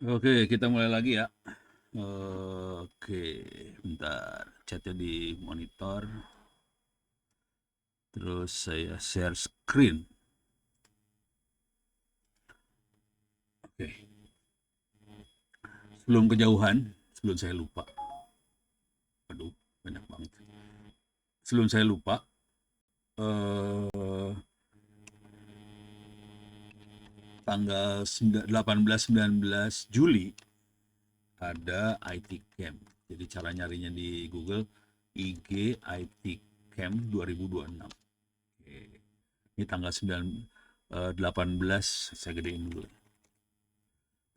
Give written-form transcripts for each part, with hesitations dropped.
Oke, kita mulai lagi ya. Oke, bentar. Chatnya di monitor. Terus saya share screen. Oke, sebelum kejauhan, sebelum saya lupa. Aduh, banyak banget. Sebelum saya lupa, eh, tanggal 18 19 Juli ada IT Camp. Jadi cara nyarinya di Google IG IT Camp 2026. Oke. Ini tanggal 18, saya gedein dulu.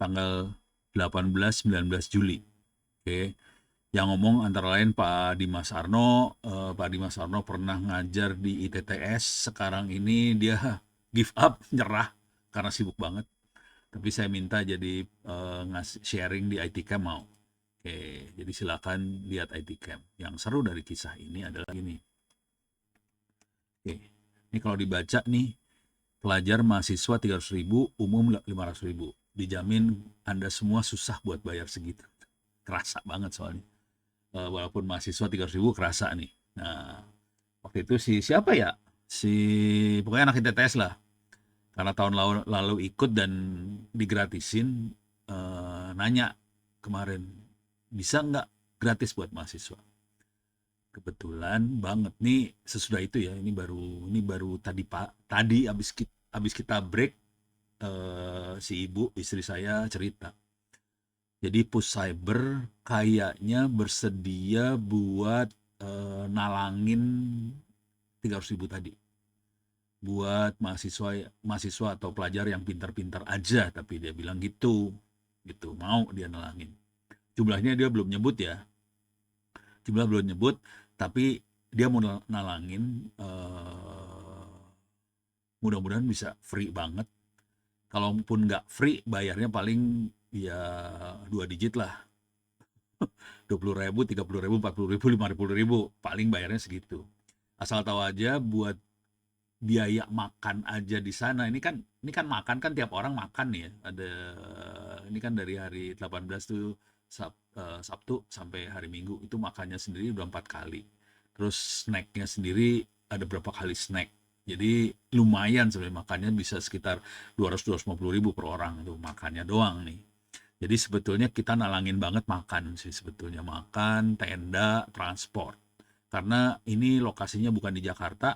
Tanggal 18 19 Juli. Oke. Yang ngomong antara lain Pak Dimas Arno. Pak Dimas Arno pernah ngajar di ITTS. Sekarang ini dia give up, nyerah karena sibuk banget. Tapi saya minta jadi ngasih sharing di IT Camp mau. Oke, jadi silakan lihat IT Camp. Yang seru dari kisah ini adalah ini. Oke, ini kalau dibaca nih, pelajar mahasiswa 300.000, umum 500.000. Dijamin Anda semua susah buat bayar segitu. Kerasa banget soalnya. Walaupun mahasiswa 300.000 kerasa nih. Nah, waktu itu siapa ya? Si pokoknya anak ITTS lah. Karena tahun lalu ikut dan digratisin, nanya kemarin, bisa nggak gratis buat mahasiswa? Kebetulan banget nih sesudah itu ya, ini baru tadi Pak, tadi abis kita break, si ibu istri saya cerita. Jadi Cyber kayaknya bersedia buat nalangin 300.000 tadi buat mahasiswa mahasiswa atau pelajar yang pintar-pintar aja, tapi dia bilang gitu, gitu mau dia nalangin. Jumlahnya dia belum nyebut ya, jumlah belum nyebut, tapi dia mau nalangin. Mudah-mudahan bisa free banget. Kalaupun nggak free, bayarnya paling ya 2 digit lah. 20.000, 30.000, 40.000, 50.000, paling bayarnya segitu. Asal tahu aja buat biaya makan aja di sana. Ini kan makan kan tiap orang makan ya. Ada ini kan dari hari 18 tuh Sabtu sampai hari Minggu itu makannya sendiri udah 4 kali. Terus snacknya sendiri ada berapa kali snack. Jadi lumayan sebenarnya, makannya bisa sekitar 200-250 ribu per orang itu makannya doang nih. Jadi sebetulnya kita nalangin banget makan sih, sebetulnya makan, tenda, transport. Karena ini lokasinya bukan di Jakarta,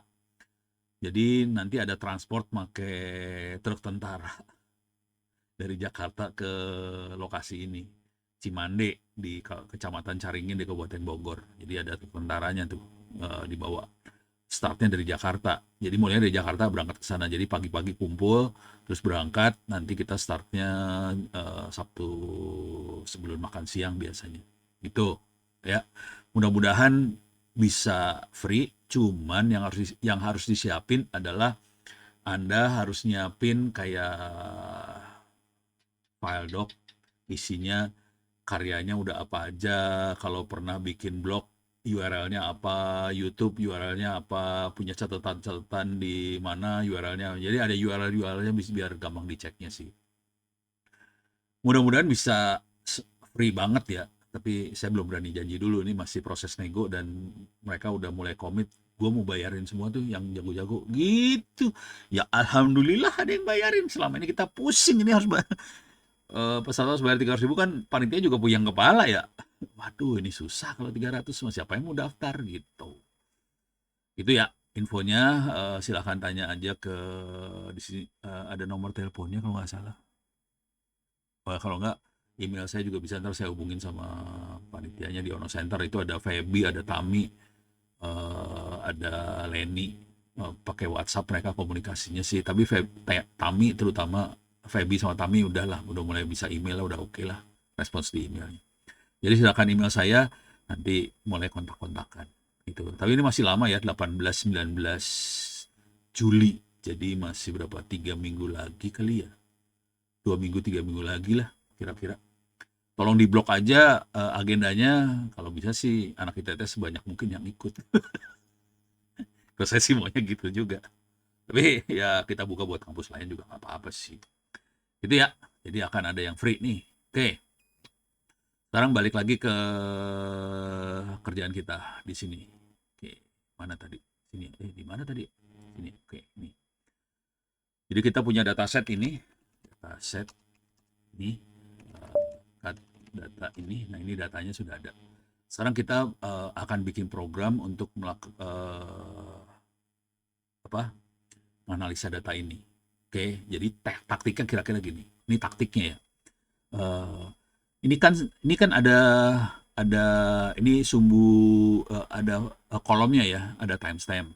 jadi nanti ada transport pakai truk tentara dari Jakarta ke lokasi ini. Cimande di Kecamatan Caringin di Kabupaten Bogor. Jadi ada truk tentaranya tuh dibawa. Startnya dari Jakarta. Jadi mulainya dari Jakarta berangkat ke sana. Jadi pagi-pagi kumpul, terus berangkat. Nanti kita startnya Sabtu sebelum makan siang biasanya. Gitu ya. Mudah-mudahan bisa free. Cuman yang harus disiapin adalah Anda harus nyiapin kayak file doc, isinya karyanya udah apa aja, kalau pernah bikin blog URL-nya apa, YouTube URL-nya apa, punya catatan-catatan di mana URL-nya. Jadi ada URL-URL-nya biar gampang diceknya sih. Mudah-mudahan bisa free banget ya, tapi saya belum berani janji dulu, ini masih proses nego dan mereka udah mulai komit. Gue mau bayarin semua tuh yang jago-jago gitu. Ya alhamdulillah ada yang bayarin. Selama ini kita pusing ini harus peserta harus bayar 300.000 kan, panitia juga puyeng kepala ya. Waduh ini susah kalau 300, siapa yang mau daftar gitu. Itu ya infonya. Silahkan tanya aja ke di sini, ada nomor teleponnya kalau nggak salah. Kalau nggak, email saya juga bisa, ntar saya hubungin sama panitianya di Ono Center. Itu ada Feby, ada Tami, ada Leni. Pakai WhatsApp mereka komunikasinya sih, tapi Tami terutama, Feby sama Tami udah mulai bisa email lah, udah oke lah respons di emailnya. Jadi silakan email saya, nanti mulai kontak-kontakan itu. Tapi ini masih lama ya, 18 19 Juli. Jadi masih berapa, 3 minggu lagi kali ya, 2 minggu 3 minggu lagi lah kira-kira. Tolong diblok aja agendanya, kalau bisa sih anak kita sebanyak mungkin yang ikut. Terus saya sih maunya gitu juga. Tapi ya kita buka buat kampus lain juga nggak apa-apa sih. Itu ya. Jadi akan ada yang free nih. Oke, sekarang balik lagi ke kerjaan kita di sini. Oke, mana tadi? Sini. Di mana tadi? Sini. Oke, ini. Jadi kita punya dataset ini. Dataset ini. Data ini. Nah, ini datanya sudah ada. Sekarang kita akan bikin program untuk analisa data ini. Oke, jadi taktiknya kira-kira gini. Ini taktiknya ya. Eh, ini kan ada ini ada kolomnya ya, ada timestamp,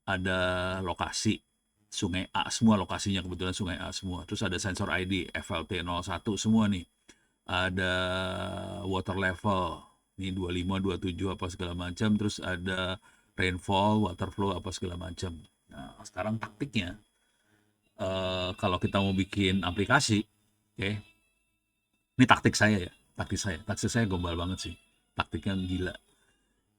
ada lokasi sungai A semua, lokasinya kebetulan sungai A semua. Terus ada sensor ID FLT 01 semua nih. Ada water level ini 25, 27 apa segala macam, terus ada rainfall, water flow apa segala macam. Nah, sekarang taktiknya kalau kita mau bikin aplikasi, oke, ini taktik saya gombal banget sih, taktiknya gila.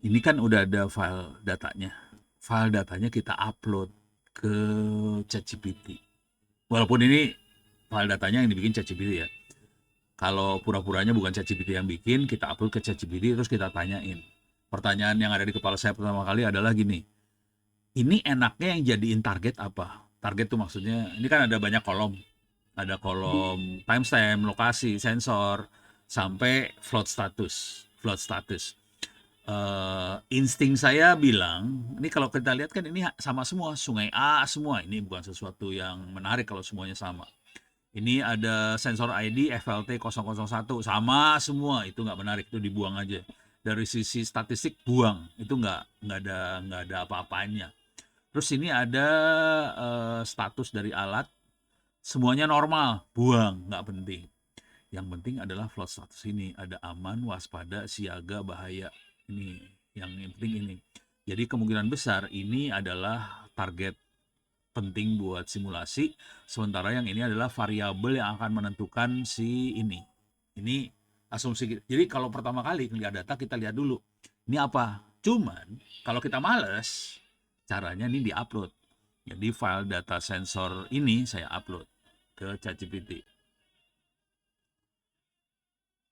Ini kan udah ada file datanya kita upload ke ChatGPT. Walaupun ini file datanya yang dibikin ChatGPT ya. Kalau pura-puranya bukan ChatGPT yang bikin, kita upload ke ChatGPT terus kita tanyain. Pertanyaan yang ada di kepala saya pertama kali adalah gini, ini enaknya yang jadiin target apa? Target tuh maksudnya, ini kan ada banyak kolom. Ada kolom timestamp, lokasi, sensor, sampai flood status. Flood status. Insting saya bilang, ini kalau kita lihat kan ini sama semua, sungai A semua. Ini bukan sesuatu yang menarik kalau semuanya sama. Ini ada sensor ID FLT 001, sama semua, itu nggak menarik, itu dibuang aja. Dari sisi statistik buang, itu nggak ada apa-apanya. Terus ini ada status dari alat, semuanya normal, buang, nggak penting. Yang penting adalah flood status ini, ada aman, waspada, siaga, bahaya. Ini yang penting ini. Jadi kemungkinan besar ini adalah target penting buat simulasi, sementara yang ini adalah variabel yang akan menentukan si ini. Ini asumsi. Jadi kalau pertama kali ngeliat data kita lihat dulu, ini apa? Cuman kalau kita males, caranya ini diupload. Jadi file data sensor ini saya upload ke ChatGPT.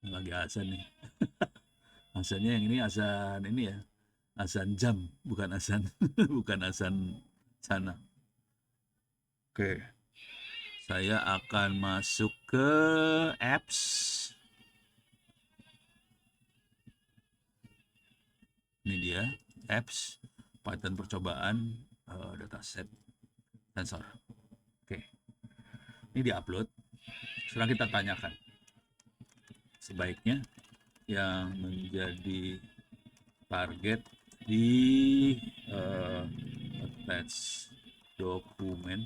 Lagi azan nih. Azannya yang ini azan ini ya. Azan jam, bukan azan bukan azan sana. Oke. Saya akan masuk ke apps. Ini dia, apps, Python percobaan, dataset, sensor. Oke, ini diupload. Sekarang kita tanyakan, sebaiknya yang menjadi target di attach dokumen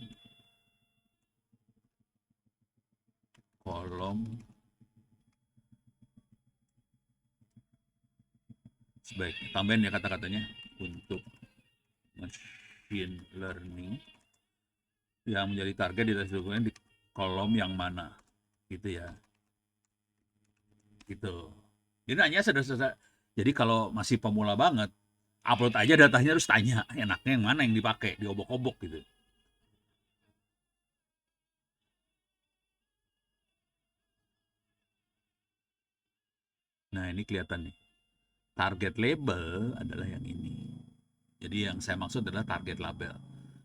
kolom sebaiknya, tambahin ya kata-katanya, untuk machine learning yang menjadi target di attach dokumen di kolom yang mana, gitu ya, gitu. Jadi nanya sudah. Jadi kalau masih pemula banget, upload aja datanya, terus tanya enaknya yang mana yang dipakai, diobok-obok gitu. Nah, ini kelihatan nih. Target label adalah yang ini. Jadi yang saya maksud adalah target label.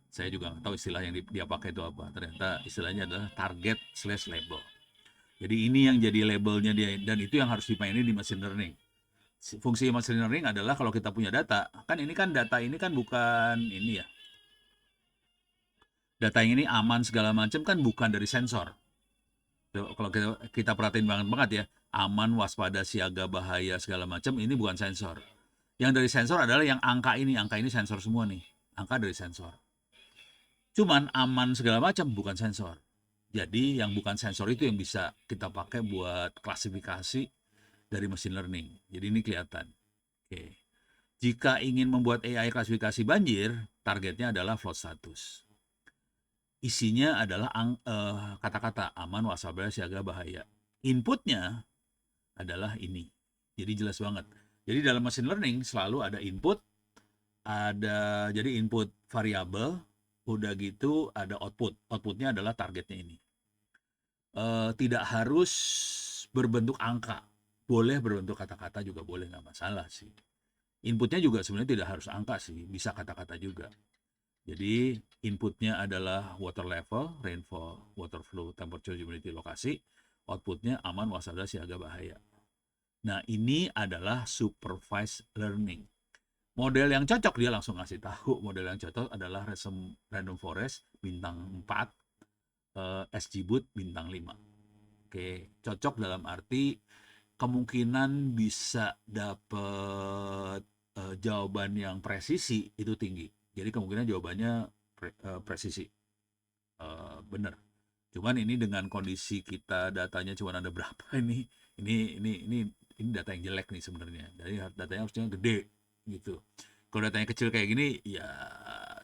Saya juga nggak tahu istilah yang dia pakai itu apa. Ternyata istilahnya adalah target/label. Jadi ini yang jadi labelnya dia, dan itu yang harus dimainin di machine learning. Fungsi machine learning adalah kalau kita punya data, kan ini kan data ini kan bukan ini ya. Data yang ini aman segala macam kan bukan dari sensor. Kalau kita perhatiin banget ya, aman, waspada, siaga, bahaya segala macam, ini bukan sensor. Yang dari sensor adalah yang angka ini sensor semua nih, angka dari sensor. Cuman aman segala macam bukan sensor. Jadi yang bukan sensor itu yang bisa kita pakai buat klasifikasi dari machine learning. Jadi ini kelihatan. Oke. Jika ingin membuat AI klasifikasi banjir, targetnya adalah flood status. Isinya adalah kata-kata aman, waspada, siaga, bahaya. Inputnya adalah ini. Jadi jelas banget. Jadi dalam machine learning selalu ada input, jadi input variabel, udah gitu ada output. Outputnya adalah targetnya ini. Tidak harus berbentuk angka. Boleh berbentuk kata-kata juga boleh, nggak masalah sih. Inputnya juga sebenarnya tidak harus angka sih, bisa kata-kata juga. Jadi inputnya adalah water level, rainfall, water flow, temperature, humidity, lokasi. Outputnya aman, waspada, siaga, bahaya. Nah, ini adalah supervised learning. Model yang cocok dia langsung ngasih tahu. Model yang cocok adalah random forest bintang 4, SGBoot bintang 5. Oke, cocok dalam arti kemungkinan bisa dapat jawaban yang presisi itu tinggi. Jadi kemungkinan jawabannya presisi, benar. Cuman ini dengan kondisi kita datanya cuma ada berapa ini data yang jelek nih sebenarnya. Jadi datanya harusnya gede gitu. Kalau datanya kecil kayak gini ya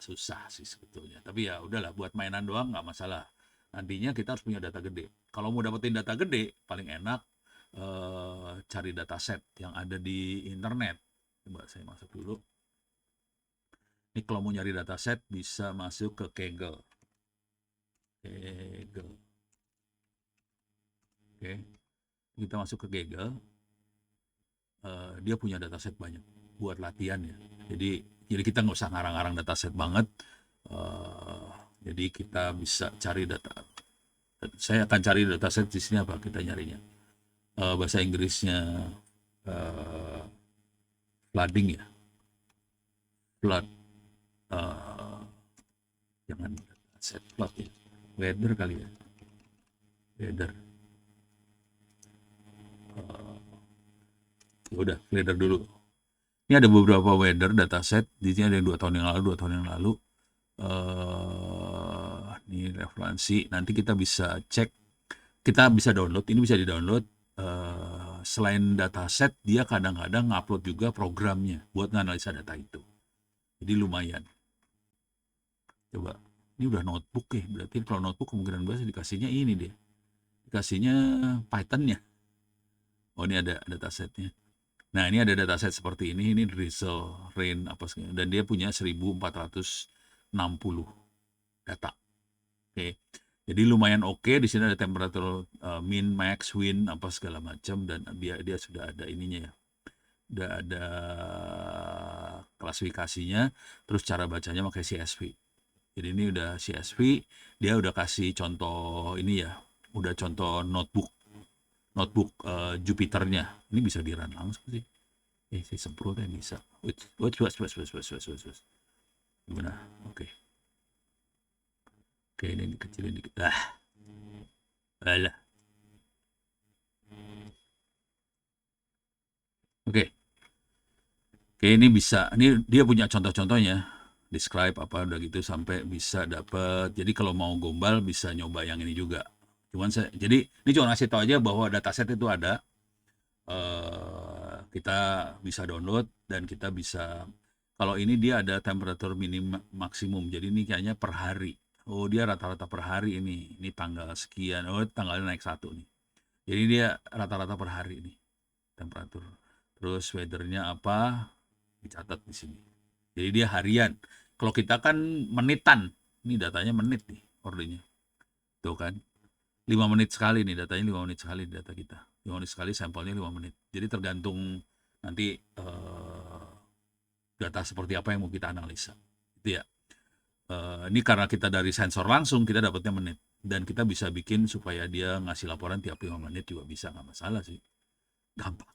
susah sih sebetulnya. Tapi ya udahlah, buat mainan doang nggak masalah. Nantinya kita harus punya data gede. Kalau mau dapetin data gede, paling enak cari dataset yang ada di internet. Coba saya masuk dulu. Ini kalau mau nyari dataset bisa masuk ke Kaggle. Oke, kita masuk ke Kaggle. Dia punya dataset banyak buat latihan ya. Jadi kita nggak usah ngarang-ngarang dataset banget. Jadi kita bisa cari data. Saya akan cari dataset di sini apa kita nyarinya. Bahasa Inggrisnya flooding ya. Flood. Jangan dataset flood ya. Weather kali ya. Weather. Ya udah, weather dulu. Ini ada beberapa weather dataset. Di sini ada yang 2 tahun yang lalu. Ini referensi. Nanti kita bisa cek. Kita bisa download. Ini bisa di-download. Selain dataset, dia kadang-kadang ngupload juga programnya buat nganalisa data itu. Jadi lumayan. Coba. Ini udah notebook ya. Berarti kalau notebook kemungkinan besar dikasihnya ini deh. Dikasihnya Python-nya. Oh, ini ada datasetnya. Nah, ini ada dataset seperti ini drizzle, rain, apa segala. Dan dia punya 1460 data. Oke. Jadi lumayan oke. Di sini ada temperatur min, max, wind, apa segala macam. Dan dia sudah ada ininya ya. Udah ada klasifikasinya. Terus cara bacanya pakai CSV. Jadi ini udah CSV. Dia udah kasih contoh ini ya. Udah contoh notebook Jupiternya. Ini bisa di-run langsung sih. Saya semprot ya bisa. Gimana? Oke, ini dikecilin dikit. Alah. Oke, ini bisa. Ini dia punya contoh-contohnya. Describe apa udah gitu sampai bisa dapat. Jadi kalau mau gombal bisa nyoba yang ini juga. Jadi ini cuma ngasih tahu aja bahwa dataset itu ada. Kita bisa download dan kita bisa, kalau ini dia ada temperatur minim maksimum, jadi ini kayaknya per hari. Oh, dia rata-rata per hari ini tanggal sekian. Oh, tanggalnya naik 1 nih. Jadi dia rata-rata per hari ini temperatur. Terus weathernya apa dicatat di sini. Jadi dia harian. Kalau kita kan menitan. Ini datanya menit nih ordernya. Tuh kan. 5 menit sekali nih datanya, 5 menit sekali data kita. 5 menit sekali, sampelnya 5 menit. Jadi tergantung nanti data seperti apa yang mau kita analisa. Itu ya. Ini karena kita dari sensor langsung, kita dapatnya menit. Dan kita bisa bikin supaya dia ngasih laporan tiap 5 menit juga bisa, nggak masalah sih. Gampang.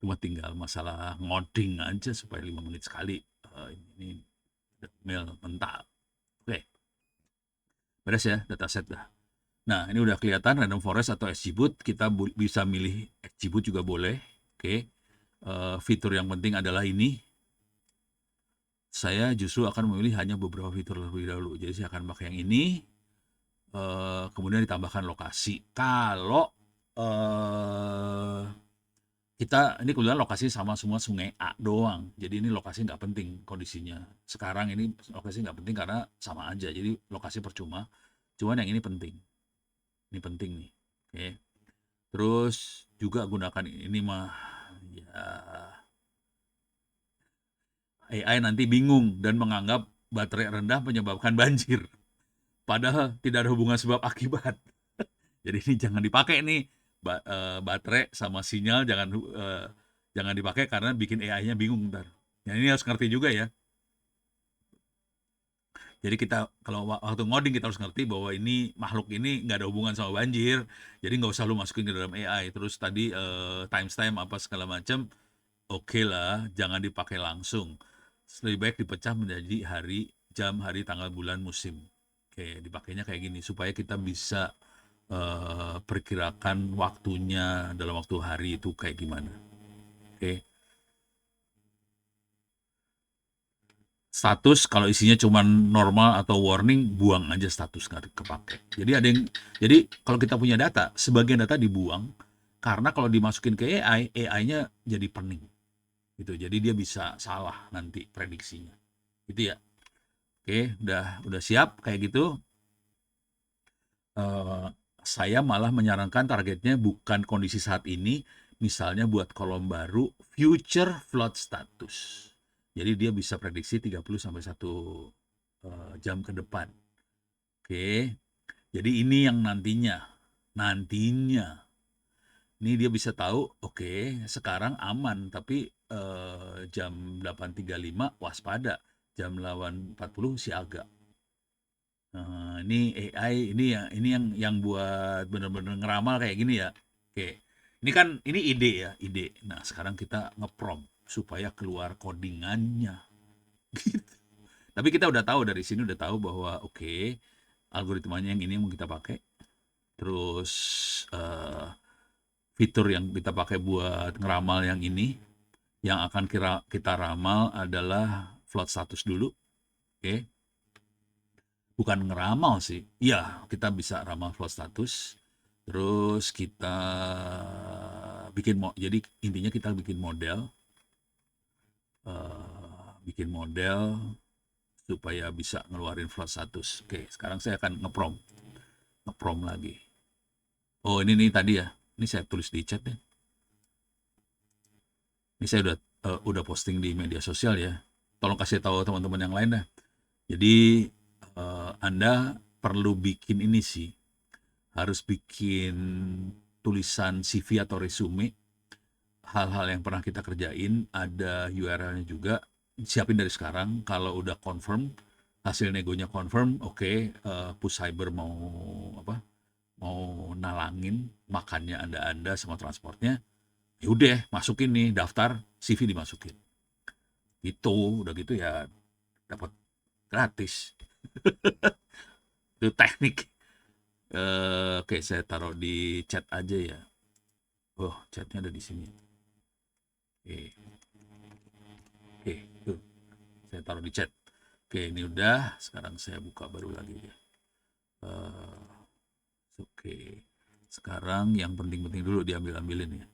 Cuma tinggal masalah ngoding aja supaya 5 menit sekali. Ini mail mental. Oke. Beres ya, dataset dah. Nah, ini udah kelihatan random forest atau SGBoot. Kita bisa milih SGBoot juga boleh. Oke. Fitur yang penting adalah ini. Saya justru akan memilih hanya beberapa fitur terlebih dahulu. Jadi saya akan pakai yang ini. Kemudian ditambahkan lokasi. Kalau kita, ini kebetulan lokasi sama semua Sungai A doang. Jadi ini lokasi nggak penting kondisinya. Sekarang ini lokasi nggak penting karena sama aja. Jadi lokasi percuma. Cuman yang ini penting. Ini penting nih. Oke. Terus juga gunakan ini mah ya, AI nanti bingung dan menganggap baterai rendah menyebabkan banjir. Padahal tidak ada hubungan sebab akibat. Jadi ini jangan dipakai nih. baterai sama sinyal jangan dipakai karena bikin AI-nya bingung ntar. Ya ini harus ngerti juga ya. Jadi kita kalau waktu ngoding kita harus ngerti bahwa ini makhluk ini nggak ada hubungan sama banjir. Jadi nggak usah lu masukin ke dalam AI. Terus tadi timestamp apa segala macam, oke lah, jangan dipakai langsung. Lebih baik dipecah menjadi hari, jam, hari, tanggal, bulan, musim. Oke, dipakainya kayak gini supaya kita bisa perkirakan waktunya dalam waktu hari itu kayak gimana. Oke. Status kalau isinya cuma normal atau warning, buang aja status, nggak kepake. Jadi kalau kita punya data, sebagian data dibuang karena kalau dimasukin ke AI, AI-nya jadi pening gitu. Jadi dia bisa salah nanti prediksinya. Gitu ya. Oke, udah siap kayak gitu. Eh, saya malah menyarankan targetnya bukan kondisi saat ini, misalnya buat kolom baru future flood status. Jadi dia bisa prediksi 30 sampai 1 jam ke depan. Oke. Jadi ini yang nantinya ini dia bisa tahu, oke, sekarang aman, tapi jam 8.35 waspada, jam 8.40 siaga. Ini AI ini yang buat bener-bener ngeramal kayak gini ya. Oke. Ini ide ya, ide. Nah, sekarang kita ngeprompt supaya keluar codingannya. Gitu. Tapi kita udah tahu dari sini udah tahu bahwa oke, algoritmanya yang ini yang mau kita pakai. Terus fitur yang kita pakai buat ngeramal yang ini, yang akan kita ramal adalah flood status dulu. Oke. Bukan ngeramal sih. Iya, kita bisa ramal flood status. Terus kita jadi intinya kita bikin model supaya bisa ngeluarin flood status. Oke, sekarang saya akan ngeprom lagi. Oh, ini nih tadi ya. Ini saya tulis di chat ya. Ini saya udah posting di media sosial ya. Tolong kasih tahu teman-teman yang lain dah. Jadi Anda perlu bikin ini sih. Harus bikin tulisan CV atau resume, hal-hal yang pernah kita kerjain, ada URL-nya juga, siapin dari sekarang. Kalau udah confirm, hasil negonya confirm, oke, Puscyber mau nalangin makannya Anda sama transportnya, ya udah masukin nih daftar, CV dimasukin. Itu udah gitu ya dapat gratis. Itu teknik. Oke, saya taruh di chat aja ya. Oh, chatnya ada di sini. Oke, oke, tuh saya taruh di chat. Oke, ini udah. Sekarang saya buka baru lagi ya. Oke, sekarang yang penting-penting dulu diambil-ambilin ya.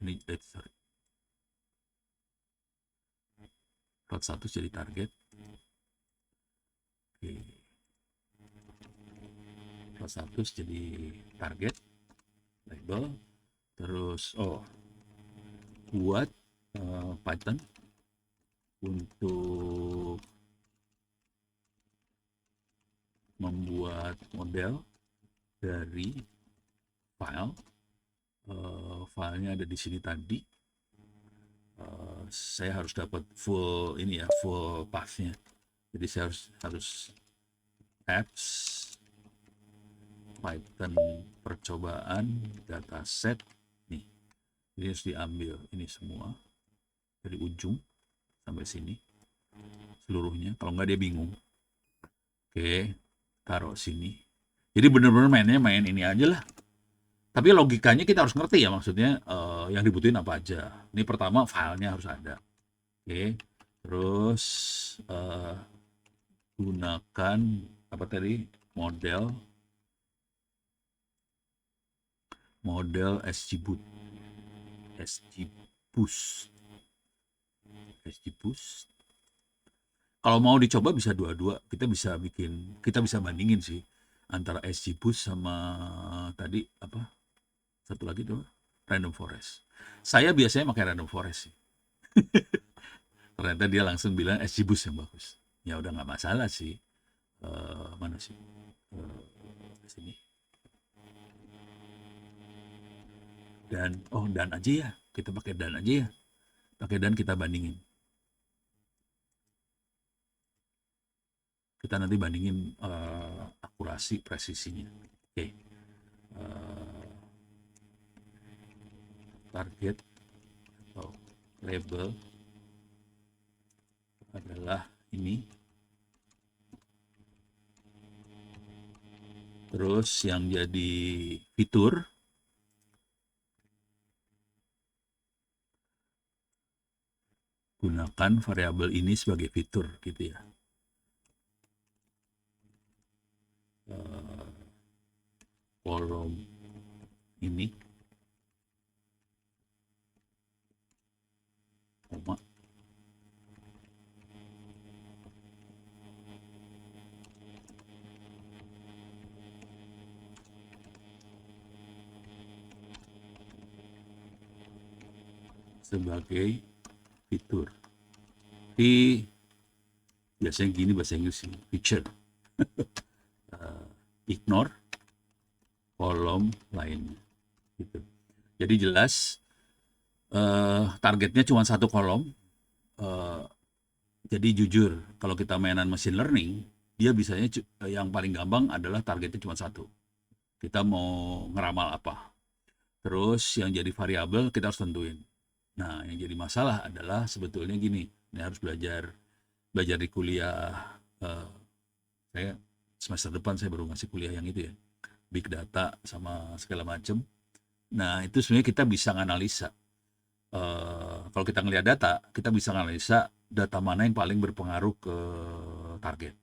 Ini sorry. Plot 1 jadi target. Oke. Plot 1 jadi target. Label. Terus, buat Python untuk membuat model dari file. Filenya ada di sini tadi. Saya harus dapat full path-nya. Jadi saya harus apps Python percobaan dataset nih. Ini harus diambil ini semua dari ujung sampai sini seluruhnya. Kalau nggak dia bingung. Oke, taruh sini. Jadi bener-bener main ini aja lah. Tapi logikanya kita harus ngerti ya, maksudnya yang dibutuhin apa aja. Ini pertama filenya harus ada. Oke, terus gunakan apa tadi model SGBoost. Kalau mau dicoba bisa dua-dua. Kita bisa bandingin sih antara SGBoost sama tadi apa? Satu lagi tuh Random Forest. Saya biasanya pakai Random Forest sih. Ternyata dia langsung bilang SGBoost yang bagus. Ya udah nggak masalah sih. Mana sih? Sini. Dan dan aja ya, kita pakai dan aja ya. Pakai dan kita bandingin. Kita nanti bandingin akurasi presisinya. Oke. Target atau label adalah ini. Terus yang jadi fitur gunakan variabel ini sebagai fitur gitu ya. Kolom ini koma sebagai fitur. Di biasanya gini bahasa Inggris sih, feature. Ignore kolom lainnya gitu. Jadi jelas targetnya cuma satu kolom. Jadi jujur, kalau kita mainan machine learning, dia bisanya yang paling gampang adalah targetnya cuma satu. Kita mau ngeramal apa. Terus yang jadi variabel kita harus tentuin. Nah, yang jadi masalah adalah sebetulnya gini, ini harus belajar di kuliah. Saya semester depan saya baru ngasih kuliah yang itu ya, big data sama segala macam. Nah, itu sebenarnya kita bisa nganalisa. Kalau kita ngelihat data, kita bisa nganalisa data mana yang paling berpengaruh ke target.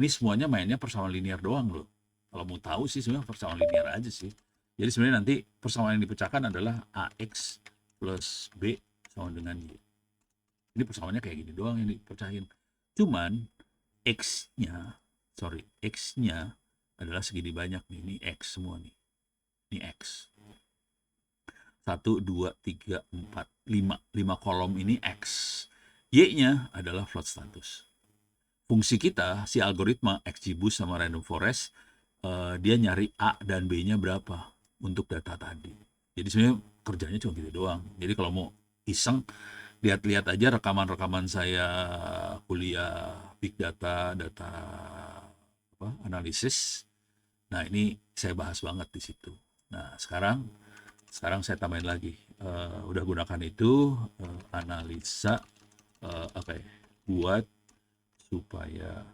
Ini semuanya mainnya persamaan linear doang loh. Kalau mau tahu sih sebenarnya persamaan linear aja sih. Jadi sebenarnya nanti persamaan yang dipecahkan adalah AX plus B sama dengan Y. Ini persamaannya kayak gini doang yang dipecahin. Cuman X-nya adalah segini banyak nih. Ini X semua nih. Ini X. 1, 2, 3, 4, 5. 5 kolom ini X. Y-nya adalah float status. Fungsi kita, si algoritma XGBoost sama Random Forest, dia nyari A dan B-nya berapa untuk data tadi. Jadi sebenarnya kerjanya cuma gitu doang. Jadi kalau mau iseng, lihat-lihat aja rekaman-rekaman saya kuliah big data, analisis. Nah, ini saya bahas banget di situ. Nah, sekarang saya tambahin lagi. Udah gunakan itu analisa buat supaya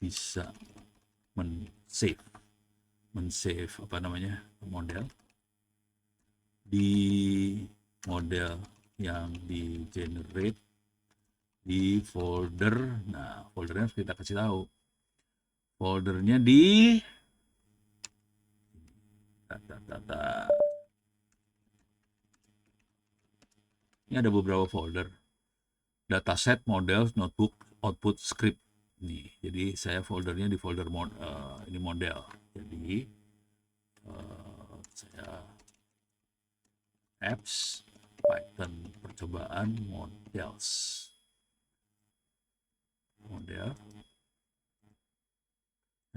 bisa men-save model di model yang di generate di folder. Nah, foldernya kita kasih tahu. Foldernya di ini ada beberapa folder. Dataset, model, notebook, output, script. Nih, jadi saya foldernya di folder ini model. Jadi saya apps Python percobaan model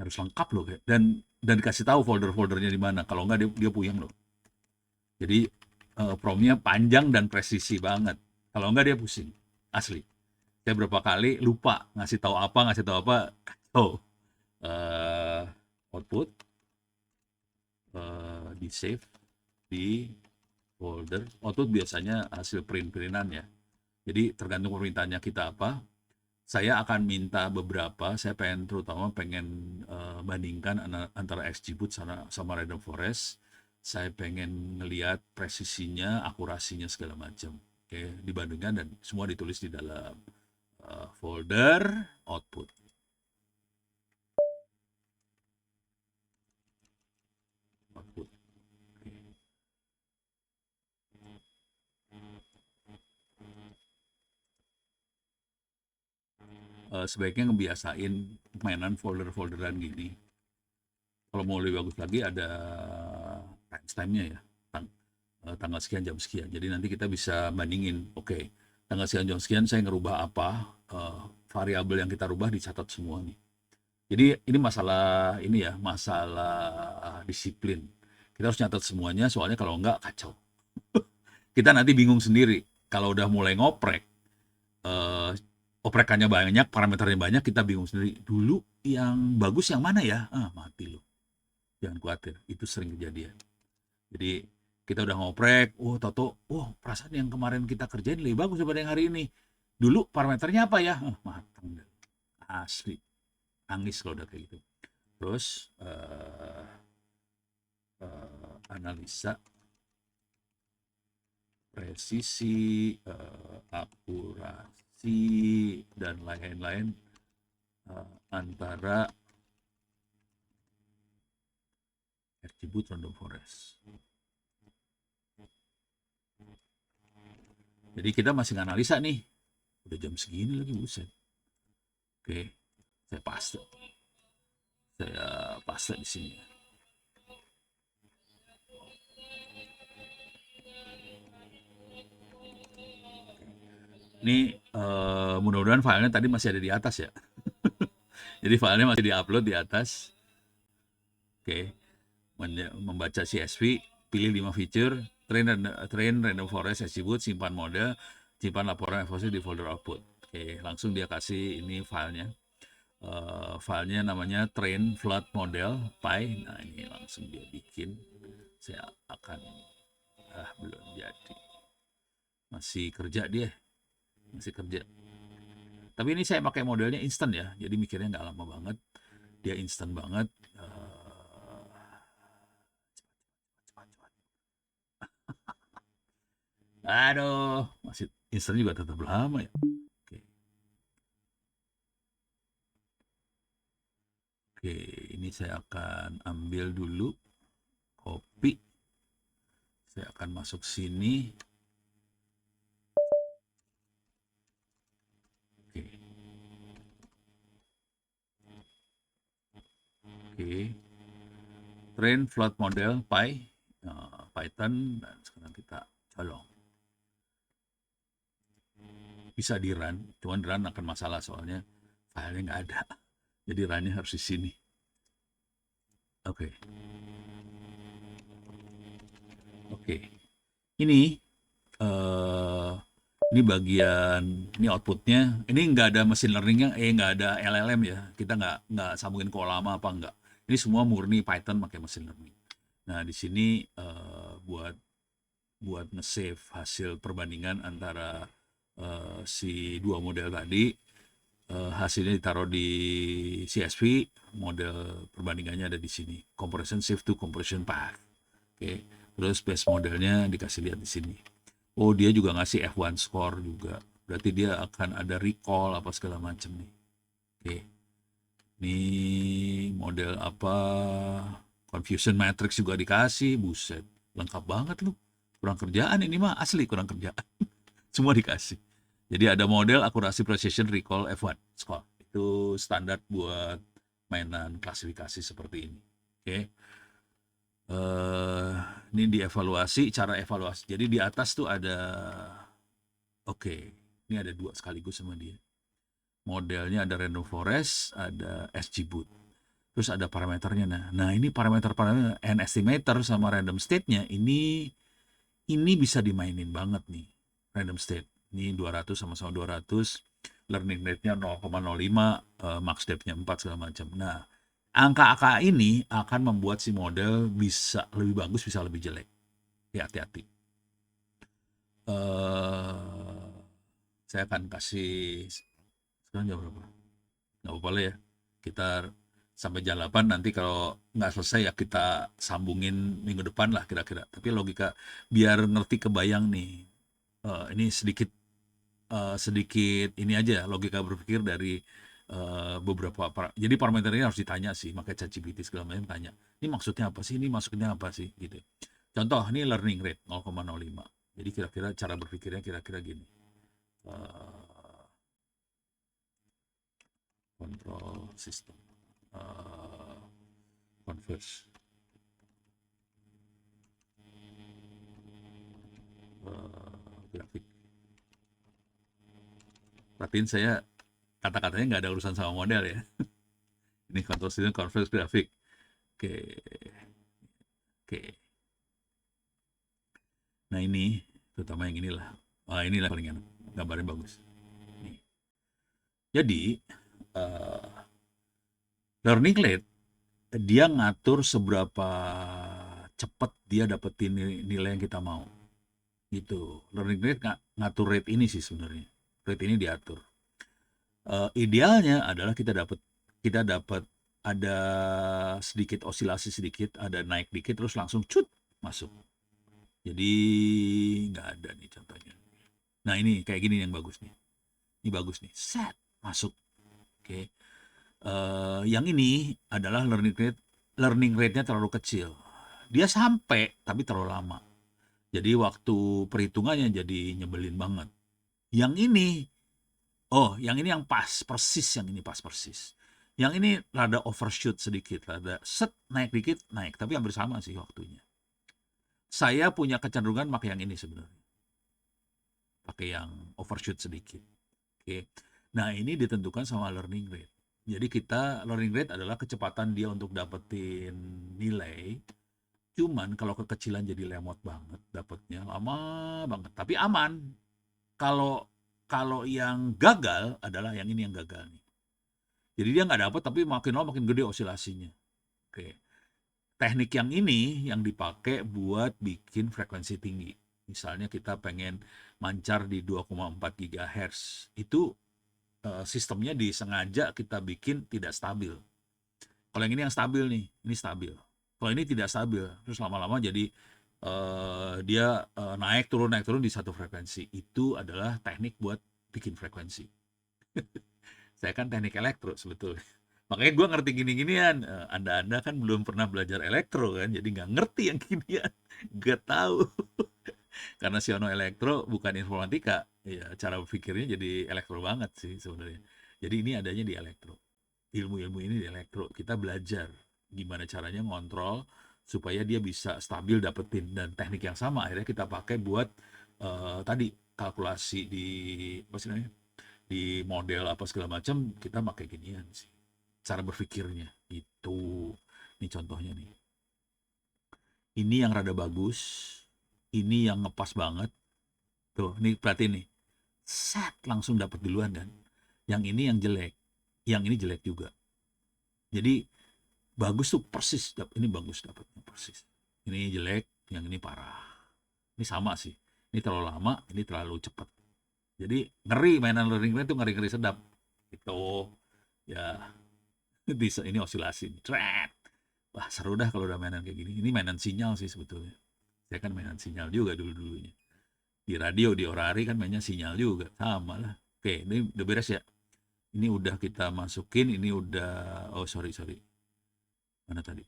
harus lengkap loh, dan dikasih tahu folder-foldernya di mana. Kalau enggak dia puyeng loh. Jadi promnya panjang dan presisi banget. Kalau enggak dia pusing, asli. Saya berapa kali lupa ngasih tahu apa. Output di save di folder. Output biasanya hasil print-printan ya. Jadi tergantung permintaannya kita apa. Saya akan minta beberapa. Saya terutama pengen bandingkan antara XGBoost sama Random Forest. Saya pengen ngelihat presisinya, akurasinya segala macam. Oke, dibandingkan dan semua ditulis di dalam folder output. Sebaiknya ngebiasain mainan folder-folderan gini. Kalau mau lebih bagus lagi ada timestamp-nya ya, tanggal sekian jam sekian. Jadi nanti kita bisa bandingin, oke, tanggal sekian jam sekian saya ngerubah apa, variabel yang kita rubah dicatat semua nih. Jadi ini masalah disiplin. Kita harus nyatet semuanya, soalnya kalau enggak kacau. Kita nanti bingung sendiri. Kalau udah mulai ngoprek, eh, oprekannya banyak, parameternya banyak, kita bingung sendiri. Dulu yang bagus yang mana ya? Mati loh. Jangan khawatir, itu sering kejadian. Jadi kita udah ngoprek, toto, perasaan yang kemarin kita kerjain lebih bagus daripada yang hari ini. Dulu parameternya apa ya? Matang deh. Asli. Nangis kalau udah kayak gitu. Terus analisa, presisi, akurasi, dan lain-lain antara attribute random forest. Jadi kita masih analisa nih. Udah jam segini lagi, buset. Oke, saya paste di sini. Ini mudah-mudahan filenya tadi masih ada di atas ya. Jadi filenya masih di-upload di atas. Oke, membaca CSV, pilih 5 feature, train random forest attribute, simpan model, simpan laporan evaluasi di folder output. Oke, langsung dia kasih ini filenya. Filenya namanya train flood model py. Nah, ini langsung dia bikin. Saya akan belum jadi. Masih kerja dia. Masih kerja. Tapi ini saya pakai modelnya instant ya. Jadi mikirnya nggak lama banget. Dia instant banget. Aduh, masih instant juga tetap lama ya. Oke, ini saya akan ambil dulu, copy. Saya akan masuk sini. Oke. Train float model Python, dan sekarang kita colong. Bisa di run, cuman run akan masalah soalnya filenya nggak ada. Jadi runnya harus di sini. Oke. Ini ini bagian, ini outputnya. Ini nggak ada mesin learningnya, nggak ada LLM ya. Kita nggak sambungin ke lama apa nggak. Ini semua murni Python pakai mesin learning. Nah, di sini buat nge-save hasil perbandingan antara si dua model tadi, hasilnya ditaruh di CSV, model perbandingannya ada di sini. Comparison save to comparison path. Oke. Terus base modelnya dikasih lihat di sini. Oh, dia juga ngasih F1 score juga. Berarti dia akan ada recall apa segala macam nih. Oke. Ini model apa? Confusion matrix juga dikasih. Buset, lengkap banget lu. Kurang kerjaan ini mah, asli kurang kerjaan. Semua dikasih. Jadi ada model, akurasi, precision, recall, F1 score. Itu standar buat mainan klasifikasi seperti ini. Oke. Ini dievaluasi, cara evaluasi. Jadi di atas tuh ada, ini ada dua sekaligus sama dia. Modelnya ada random forest, ada SGBoot. Terus ada parameternya. Nah ini parameter-parameter and estimator sama random state-nya ini bisa dimainin banget nih. Random state. Ini 200 sama-sama 200. Learning rate-nya 0,05, max depth-nya 4 segala macam. Nah, angka-angka ini akan membuat si model bisa lebih bagus, bisa lebih jelek. Ya, hati-hati. Saya akan kasih, sekarang jam berapa? Nggak apa-apa lah ya. Kita sampai jam 8, nanti kalau nggak selesai ya kita sambungin minggu depan lah kira-kira. Tapi logika, biar ngerti kebayang nih. Ini sedikit ini aja logika berpikir dari beberapa jadi parameter ini harus ditanya sih, makanya ChatGPT segala macam tanya, ini maksudnya apa sih, ini maksudnya apa sih gitu. Contoh, ini learning rate 0,05. Jadi kira-kira cara berpikirnya kira-kira gini. Control system converse grafik. Perhatiin saya kata-katanya nggak ada urusan sama model ya. Ini control system converse grafik. Oke. Nah ini, terutama yang inilah. Inilah paling enak, gambarnya bagus. Nih. Jadi, uh, learning rate, dia ngatur seberapa cepat dia dapetin nilai yang kita mau. Gitu. Learning rate ngatur rate ini sih sebenarnya. Rate ini diatur. Idealnya adalah kita dapat ada sedikit osilasi sedikit, ada naik dikit terus langsung cut masuk. Jadi nggak ada nih contohnya. Nah ini kayak gini yang bagus nih. Ini bagus nih. Set masuk. Oke. Yang ini adalah learning rate-nya terlalu kecil. Dia sampai tapi terlalu lama. Jadi waktu perhitungannya jadi nyebelin banget. Yang ini, yang ini yang pas persis, yang ini pas persis. Yang ini rada overshoot sedikit, rada set naik dikit naik, tapi hampir sama sih waktunya. Saya punya kecenderungan pakai yang ini sebenarnya. Pakai yang overshoot sedikit. Oke. Nah, ini ditentukan sama learning rate. Jadi learning rate adalah kecepatan dia untuk dapetin nilai. Cuman kalau kekecilan jadi lemot banget dapetnya, lama banget. Tapi aman. Kalau yang gagal adalah yang ini yang gagal nih. Jadi dia nggak dapat tapi makin lama makin gede osilasinya. Oke. Teknik yang ini yang dipakai buat bikin frekuensi tinggi. Misalnya kita pengen mancar di 2,4 GHz. Itu sistemnya disengaja kita bikin tidak stabil. Kalau yang ini yang stabil nih, ini stabil. Kalau ini tidak stabil, terus lama-lama jadi dia naik turun di satu frekuensi. Itu adalah teknik buat bikin frekuensi. Saya kan teknik elektro sebetulnya. Makanya gue ngerti gini-ginian. Anda kan belum pernah belajar elektro kan, jadi nggak ngerti yang ginian. Gak tahu. Karena Siono elektro bukan informatika, ya cara berpikirnya jadi elektro banget sih sebenarnya. Jadi ini adanya di elektro. Ilmu-ilmu ini di elektro. Kita belajar gimana caranya ngontrol supaya dia bisa stabil dapetin, dan teknik yang sama akhirnya kita pakai buat tadi kalkulasi di apa sih namanya? Di model apa segala macam, kita pakai ginian sih. Cara berpikirnya itu. Ini contohnya nih. Ini yang rada bagus, ini yang ngepas banget. Tuh, ini perhatiin nih. Set langsung dapat duluan kan. Yang ini yang jelek. Yang ini jelek juga. Jadi bagus tuh persis, ini bagus dapatnya persis. Ini jelek, yang ini parah. Ini sama sih. Ini terlalu lama, ini terlalu cepat. Jadi ngeri mainan learning rate itu ngeri-ngeri sedap. Itu ya ini osilasi. Tret. Wah seru dah kalau udah mainan kayak gini. Ini mainan sinyal sih sebetulnya. Saya kan mainan sinyal juga dulu-dulunya. Di radio, di Orari kan mainnya sinyal juga. Sama lah. Oke, ini udah beres ya. Ini udah kita masukin, ini udah, oh sorry. Mana tadi?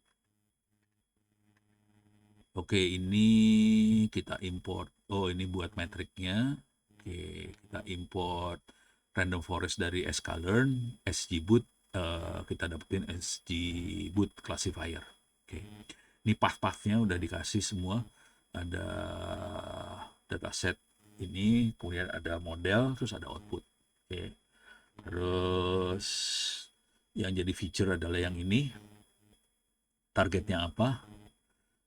Oke, ini kita import. Oh, ini buat metriknya. Oke, kita import random forest dari sklearn, sgboot, kita dapetin sgboot classifier. Oke. Ini path-pathnya udah dikasih semua. Ada dataset ini, kemudian ada model, terus ada output. Oke. Terus yang jadi feature adalah yang ini. Targetnya apa?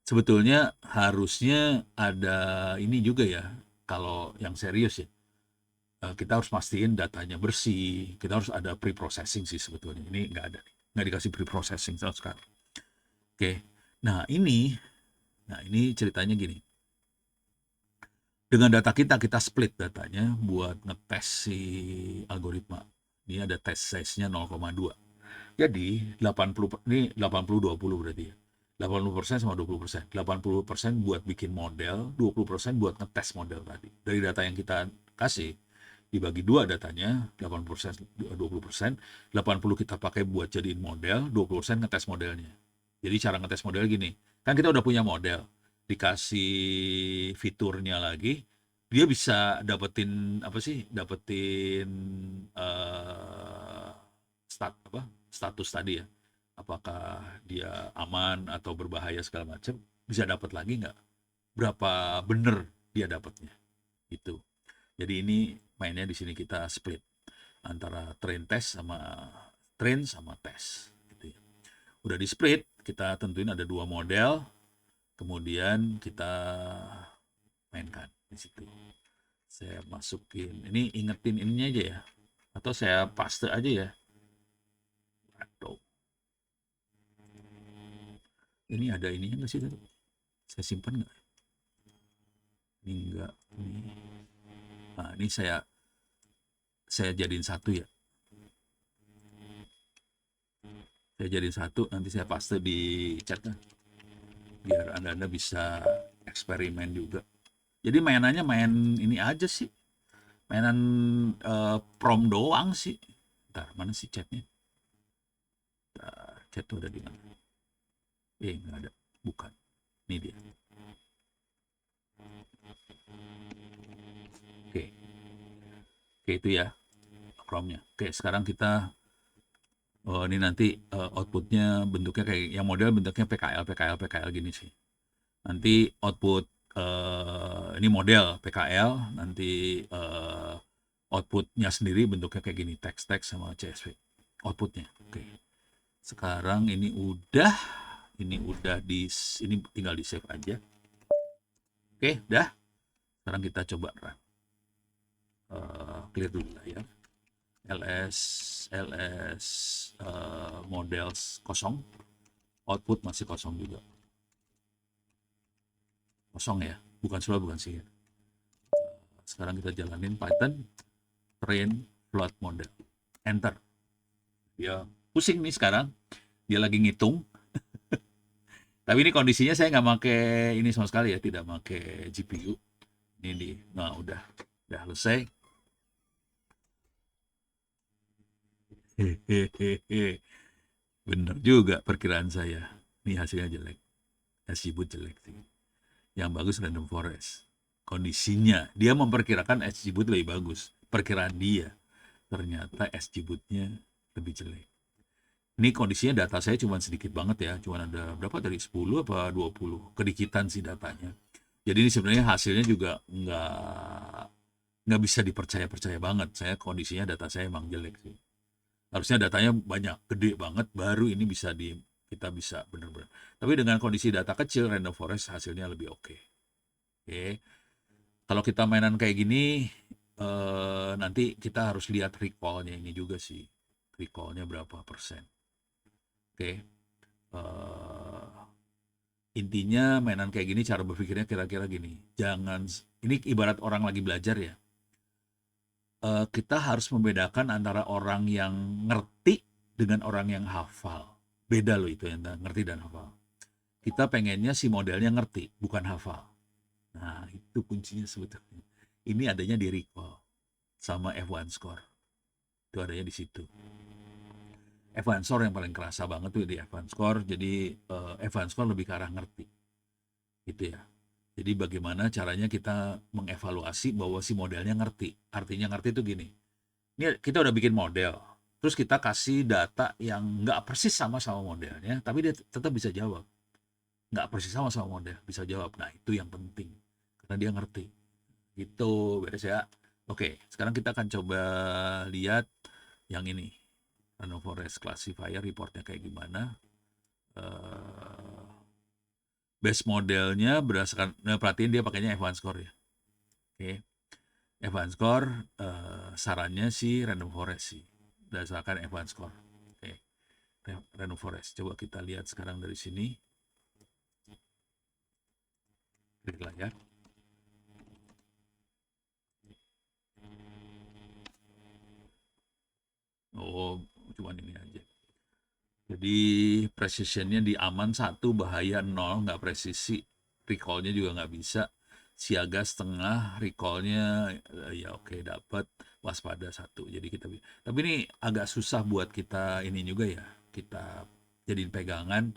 Sebetulnya harusnya ada ini juga ya. Kalau yang serius ya, kita harus pastiin datanya bersih. Kita harus ada pre-processing sih sebetulnya. Ini nggak ada, nggak dikasih pre-processing sama sekali. Oke. Nah ini ceritanya gini. Dengan data kita split datanya buat ngetes si algoritma. Ini ada test size-nya 0,2. Jadi 80 20 berarti ya. 80% sama 20%. 80% buat bikin model, 20% buat ngetes model tadi. Dari data yang kita kasih, dibagi dua datanya, 80%, 20%, 80 kita pakai buat jadiin model, 20% ngetes modelnya. Jadi cara ngetes model gini, kan kita udah punya model, dikasih fiturnya lagi, dia bisa dapetin status tadi ya, apakah dia aman atau berbahaya segala macam, bisa dapat lagi nggak, berapa bener dia dapatnya itu. Jadi ini mainnya di sini kita split antara train sama tes gitu ya. Udah di split, kita tentuin ada dua model, kemudian kita mainkan di situ. Saya masukin, ini ingetin ininya aja ya, atau saya paste aja ya. Atau ini ada ininya nggak sih tadi? Saya simpan nggak? Ini enggak. Ini. Nah, ini saya jadiin satu ya. Saya jadiin satu, nanti saya paste di chatnya biar anda bisa eksperimen juga. Jadi mainannya main ini aja sih, mainan prom doang sih. Ntar mana sih chatnya? Chat tuh ada di mana? Nggak ada, bukan. Ini dia. Oke, oke itu ya promnya. Oke, sekarang kita ini nanti outputnya bentuknya kayak yang model bentuknya PKL gini sih. Nanti output ini model PKL, nanti outputnya sendiri bentuknya kayak gini, teks sama CSV outputnya. Oke, sekarang ini udah ini tinggal di save aja. Oke, udah. Sekarang kita coba run. Clear dulu lah ya. ls models kosong, output masih kosong juga. Kosong ya, bukan sih. Sekarang kita jalanin Python train float model, enter. Ya pusing nih sekarang, dia lagi ngitung. Tapi ini kondisinya saya nggak pakai ini sama sekali ya, tidak pakai GPU. Nah udah selesai. Hehehe, bener juga perkiraan saya. Ini hasilnya jelek, XGBoost jelek sih. Yang bagus random forest. Kondisinya dia memperkirakan XGBoost lebih bagus. Perkiraan dia, ternyata XGBoost-nya lebih jelek. Ini kondisinya data saya cuma sedikit banget ya, cuma ada berapa dari 10 apa 20, kedikitan sih datanya. Jadi ini sebenarnya hasilnya juga nggak bisa dipercaya banget. Kondisinya data saya emang jelek sih. Harusnya datanya banyak, gede banget, baru ini kita bisa bener-bener. Tapi dengan kondisi data kecil, random forest hasilnya lebih oke. Oke. Kalau kita mainan kayak gini, nanti kita harus lihat recall-nya ini juga sih. Recall-nya berapa persen. Oke. Intinya mainan kayak gini cara berpikirnya kira-kira gini. Ini ibarat orang lagi belajar ya. Kita harus membedakan antara orang yang ngerti dengan orang yang hafal. Beda loh itu yang ngerti dan hafal. Kita pengennya si modelnya ngerti, bukan hafal. Nah, itu kuncinya sebetulnya. Ini adanya di recall sama F1 score. Itu adanya di situ. F1 score yang paling kerasa banget tuh di F1 score. Jadi F1 score lebih ke arah ngerti. Gitu ya. Jadi bagaimana caranya kita mengevaluasi bahwa si modelnya ngerti. Artinya ngerti itu gini. Ini kita udah bikin model. Terus kita kasih data yang nggak persis sama modelnya, tapi dia tetap bisa jawab. Nggak persis sama model, bisa jawab. Nah, itu yang penting. Karena dia ngerti. Gitu, beres ya. Oke, sekarang kita akan coba lihat yang ini. Random Forest Classifier reportnya kayak gimana. Base modelnya berdasarkan, perhatiin dia pakainya F1 score ya. Oke. F1 score sarannya sih random forest sih. Berdasarkan F1 score. Oke. Random forest. Coba kita lihat sekarang dari sini. Klik layar. Oh, cuman ini aja. Jadi precisionnya di aman 1, bahaya 0, nggak presisi. Recallnya juga nggak bisa. Siaga setengah, recallnya ya oke dapat, waspada 1. Jadi tapi ini agak susah buat kita ini juga ya, kita jadiin pegangan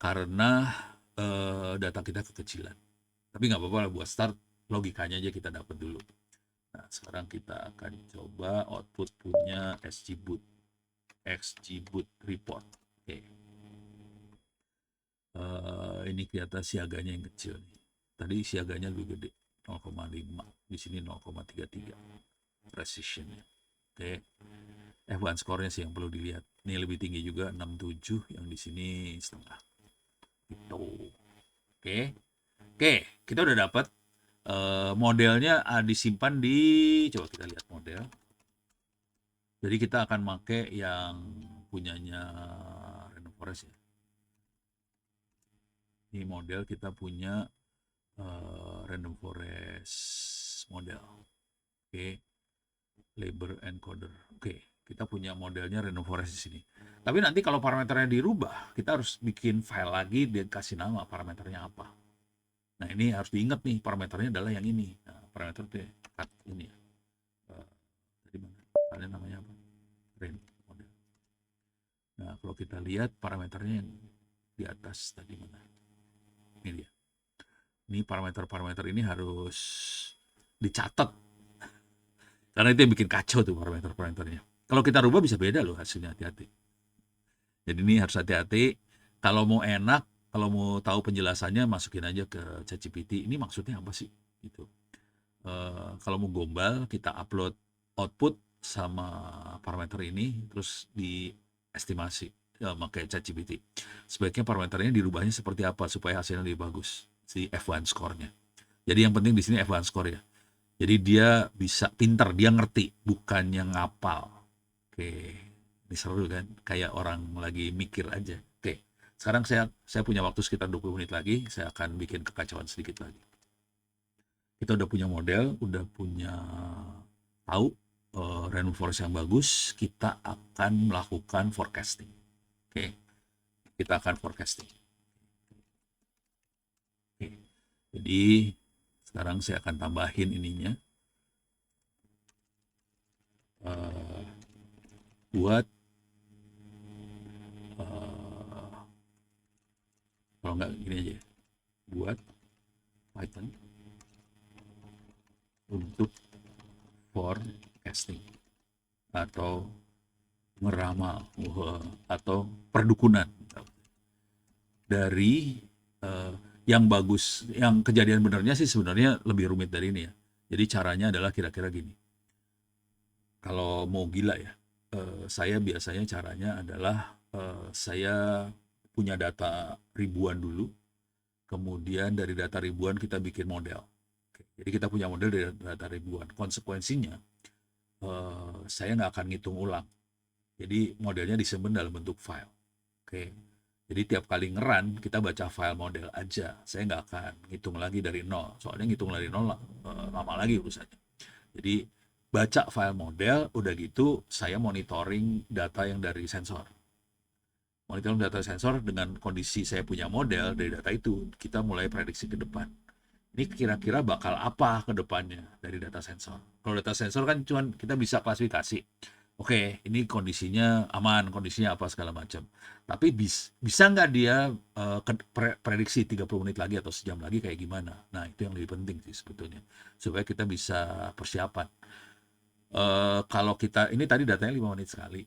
karena data kita kekecilan. Tapi nggak apa-apa lah, buat start logikanya aja kita dapat dulu. Nah, sekarang kita akan coba output punya XGBoost report. Oke. Ini kelihatan siaganya yang kecil nih. Tadi siaganya lebih gede, 0,5. Di sini 0,33 precisionnya. Oke. F1 score-nya sih yang perlu dilihat. Ini lebih tinggi juga, 67, yang di sini setengah. Gitu. Oke. Oke, kita udah dapat Modelnya disimpan di, coba kita lihat model. Jadi kita akan pakai yang punyanya Random Forest ya. Ini model kita punya Random Forest model. Oke. Label encoder. Oke, kita punya modelnya Random Forest di sini. Tapi nanti kalau parameternya dirubah, kita harus bikin file lagi dan kasih nama parameternya apa. Nah, ini harus diingat nih, parameternya adalah yang ini. Nah, parameter itu cut ini ya. Tadi mana? Kalian namanya apa? Range model. Nah, kalau kita lihat parameternya yang di atas tadi mana? Ini dia. Ini parameter-parameter ini harus dicatat. Karena itu yang bikin kacau tuh parameter-parameternya. Kalau kita rubah bisa beda loh hasilnya, hati-hati. Jadi ini harus hati-hati. Kalau mau enak, kalau mau tahu penjelasannya, masukin aja ke ChatGPT. Ini maksudnya apa sih? Gitu. Kalau mau gombal, kita upload output sama parameter ini, terus diestimasi pakai ChatGPT. Sebaiknya parameternya dirubahnya seperti apa supaya hasilnya lebih bagus, si F1 score-nya. Jadi yang penting di sini F1 score ya. Jadi dia bisa pinter, dia ngerti, bukannya ngapal. Oke, ini seru kan? Kayak orang lagi mikir aja. Oke, sekarang saya punya waktu sekitar 20 menit lagi, saya akan bikin kekacauan sedikit lagi. Kita udah punya model, udah punya tahu random forest yang bagus, kita akan melakukan forecasting. Oke, kita akan forecasting. Oke, jadi sekarang saya akan tambahin ininya. Buat kalau nggak gini aja, buat Python untuk forecasting atau meramal atau perdukunan dari yang bagus, yang kejadian benernya sih sebenarnya lebih rumit dari ini ya. Jadi caranya adalah kira-kira gini. Kalau mau gila ya, saya biasanya caranya adalah saya punya data ribuan dulu, kemudian dari data ribuan kita bikin model. Jadi kita punya model dari data ribuan. Konsekuensinya, saya nggak akan ngitung ulang. Jadi modelnya disimpan dalam bentuk file. Oke. Jadi tiap kali ngeran kita baca file model aja. Saya nggak akan ngitung lagi dari nol. Soalnya ngitung dari nol lama lagi urusannya. Jadi baca file model, udah gitu saya monitoring data yang dari sensor. Monitoring data sensor dengan kondisi saya punya model dari data itu, kita mulai prediksi ke depan. Ini kira-kira bakal apa ke depannya dari data sensor. Kalau data sensor kan cuma kita bisa klasifikasi. Oke, ini kondisinya aman, kondisinya apa segala macam. Tapi bisa nggak dia prediksi 30 menit lagi atau sejam lagi kayak gimana? Nah, itu yang lebih penting sih sebetulnya. Supaya kita bisa persiapan. Kalau kita, ini tadi datanya 5 menit sekali.